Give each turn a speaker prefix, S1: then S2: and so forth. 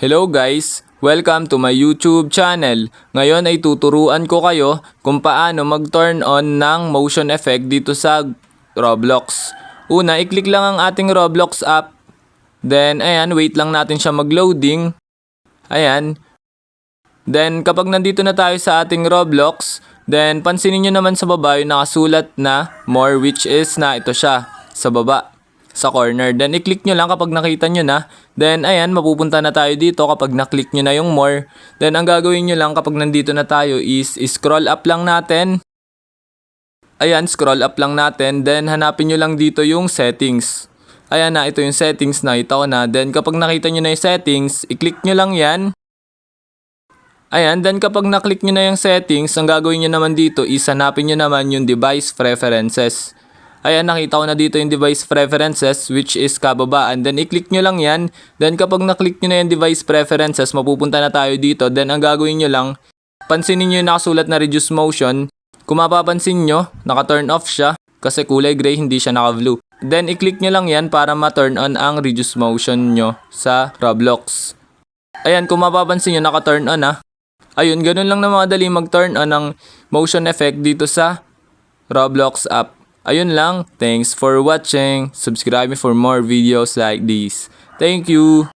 S1: Hello guys! Welcome to my YouTube channel. Ngayon ay tuturuan ko kayo kung paano mag-turn on ng motion effect dito sa Roblox. Una, i-click lang ang ating Roblox app. Then, ayan, wait lang natin siya mag-loading. Ayan. Then, kapag nandito na tayo sa ating Roblox, then pansinin nyo naman sa baba yung nakasulat na more, which is na ito siya sa baba, sa corner. Then, i-click nyo lang kapag nakita nyo na. Then, ayan, mapupunta na tayo dito kapag na-click nyo na yung more. Then, ang gagawin nyo lang kapag nandito na tayo is scroll up lang natin. Ayan, scroll up lang natin. Then, hanapin nyo lang dito yung settings. Ayan na, ito yung settings, nakita ko na. Then, kapag nakita nyo na yung settings, i-click nyo lang yan. Ayan, then kapag na-click nyo na yung settings, ang gagawin nyo naman dito is hanapin nyo naman yung device preferences. Ayan, nakita ko na dito yung device preferences, which is kababaan. Then, i-click nyo lang yan. Then, kapag na-click nyo na yung device preferences, mapupunta na tayo dito. Then, ang gagawin nyo lang, pansinin nyo yung nakasulat na reduce motion. Kung mapapansin nyo, naka-turn off siya kasi kulay gray, hindi siya naka-blue. Then, i-click nyo lang yan para ma-turn on ang reduce motion nyo sa Roblox. Ayan, kung mapapansin nyo, naka-turn on ha. Ayun, ganun lang na madali mag-turn on ng motion effect dito sa Roblox app. Ayun lang. Thanks for watching. Subscribe me for more videos like this. Thank you.